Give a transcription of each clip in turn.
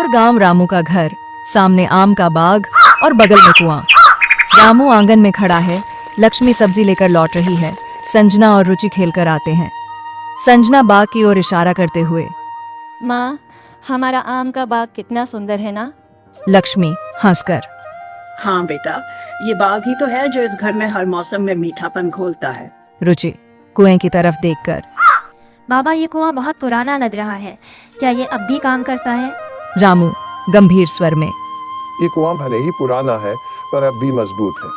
और गांव रामू का घर, सामने आम का बाग और बगल में कुआं। रामू आंगन में खड़ा है, लक्ष्मी सब्जी लेकर लौट रही है। संजना और रुचि खेलकर आते हैं। संजना बाग की ओर इशारा करते हुए, माँ, हमारा आम का बाग कितना सुंदर है ना। लक्ष्मी हंसकर, हाँ बेटा, ये बाग ही तो है जो इस घर में हर मौसम में मीठापन घोलता है। रुचि कुएं की तरफ देखकर, बाबा, ये कुआं बहुत पुराना लग रहा है, क्या ये अब भी काम करता है? रामू गंभीर स्वर में, ये कुआं भले ही पुराना है पर अब भी मजबूत है।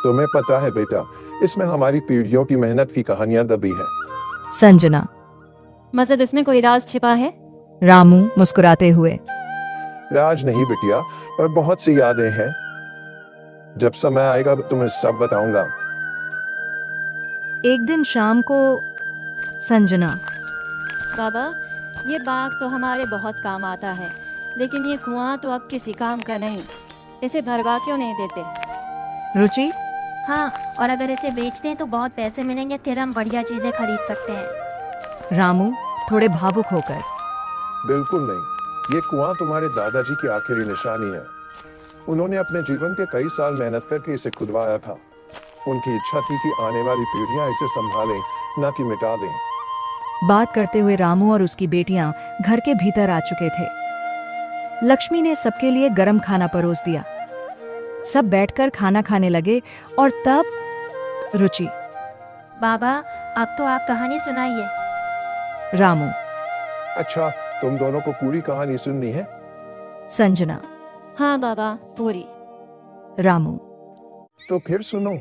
तुम्हें पता है बेटा, इसमें हमारी पीढ़ियों की मेहनत की कहानियां दबी है। संजना, मतलब इसमें कोई राज छिपा है? रामू मुस्कुराते हुए, राज नहीं बिटिया, पर बहुत सी यादें हैं। जब समय आएगा तुम्हें सब बताऊंगा। एक दिन शाम को संजना, बाबा, ये बाग तो हमारे बहुत काम आता है, लेकिन ये कुआं तो अब किसी काम का नहीं। इसे भरवा क्यों नहीं देते? रुचि, हाँ, और अगर इसे बेचते हैं तो बहुत पैसे मिलेंगे, फिर हम बढ़िया चीजें खरीद सकते हैं। रामू थोड़े भावुक होकर, बिल्कुल नहीं, ये कुआं तुम्हारे दादाजी की आखिरी निशानी है। उन्होंने अपने जीवन के कई साल मेहनत करके इसे खुदवाया था। उनकी इच्छा थी कि आने वाली पीढ़ियां इसे संभालें, न कि मिटा दें। बात करते हुए रामू और उसकी बेटियां घर के भीतर आ चुके थे। लक्ष्मी ने सबके लिए गरम खाना परोस दिया। सब बैठकर खाना खाने लगे और तब रुचि, बाबा, अब तो आप कहानी सुनाइए। रामू, अच्छा, तुम दोनों को पूरी कहानी सुननी है? संजना, हाँ बाबा, पूरी। रामू, तो फिर सुनो।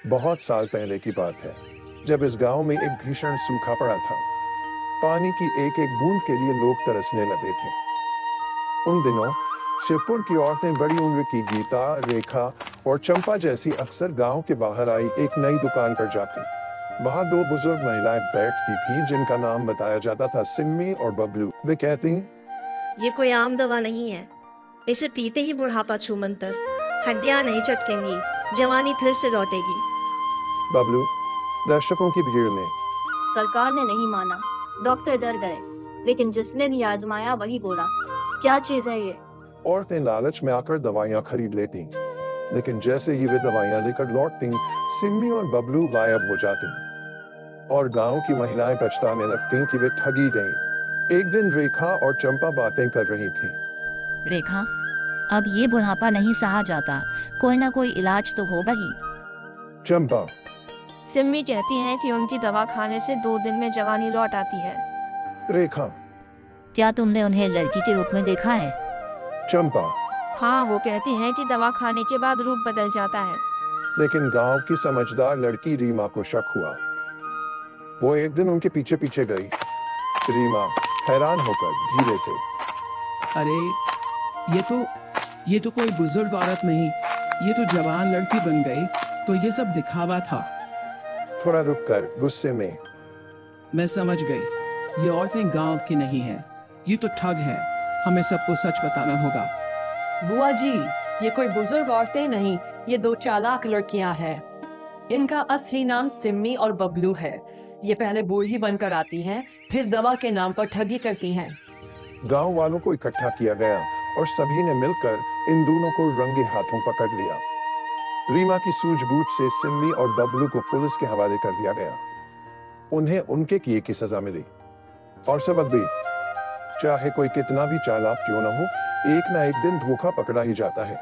बहुत साल पहले की बात है, जब इस गांव में एक भीषण सूखा पड़ा था। पानी की एक एक बूंद के लिए लोग तरसने लगे थे। उन दिनों शिवपुर की औरतें बड़ी उम्र की गीता, रेखा और चंपा जैसी अक्सर गांव के बाहर आई एक नई दुकान पर जाती। वहां दो बुजुर्ग महिलाएं बैठती थीं जिनका नाम बताया जाता था सिम्मी और बबलू। वे कहती, ये कोई आम दवा नहीं है, इसे पीते ही बुढ़ापा छूमंतर, हड्डियां नहीं चटकेंगी, जवानी फिर से लौटेगी। बबलू, दर्शकों की भीड़ ने, सरकार ने नहीं माना, डॉक्टर डर गए, लेकिन जिसने भी आजमाया वही बोला, क्या चीज है ये? औरतें लालच में आकर दवाइयां खरीद लेती, लेकिन जैसे ही वे दवाइयां लेकर लौटती, सिम्मी और बबलू गायब हो जाती और गांव की महिलाएं पछताने लगती कि वे ठगी गईं। एक दिन रेखा और चंपा बातें कर रही थीं। रेखा, अब ये बुढ़ापा नहीं सहा जाता, कोई ना कोई इलाज तो होगा ही। चंपा, सिम्मी कहती हैं कि उनकी दवा खाने से 2 दिन में जवानी लौट आती है। रेखा, क्या तुमने उन्हें लड़की के रूप में देखा है? चंपा, हाँ, वो कहती हैं कि दवा खाने के बाद रूप बदल जाता है। लेकिन गांव की समझदार लड़की रीमा को शक हुआ। वो एक दिन उनके पीछे पीछे गई। रीमा हैरान होकर धीरे से, अरे ये तो कोई बुजुर्ग औरत नहीं, ये तो जवान लड़की बन गई। तो ये सब दिखावा था। थोड़ा रुककर गुस्से में, मैं समझ गई, ये औरतें गांव की नहीं हैं, ये तो ठग हैं। हमें सबको सच बताना होगा। बुआ जी, ये कोई बुजुर्ग औरतें नहीं, ये 2 चालाक लड़कियां हैं। इनका असली नाम सिम्मी और बबलू है। ये पहले बूढ़ी बनकर आती हैं, फिर दवा के नाम पर ठगी करती हैं। गांव वालों को इकट्ठा किया गया और सभी ने मिलकर इन दोनों को रंगे हाथों पकड़ लिया। रीमा की सूझबूझ से सिम्मी और बबलू को पुलिस के हवाले कर दिया गया। उन्हें उनके किए की सजा मिली और सबक भी, चाहे कोई कितना भी चालाक क्यों न हो, एक ना एक दिन धोखा पकड़ा ही जाता है।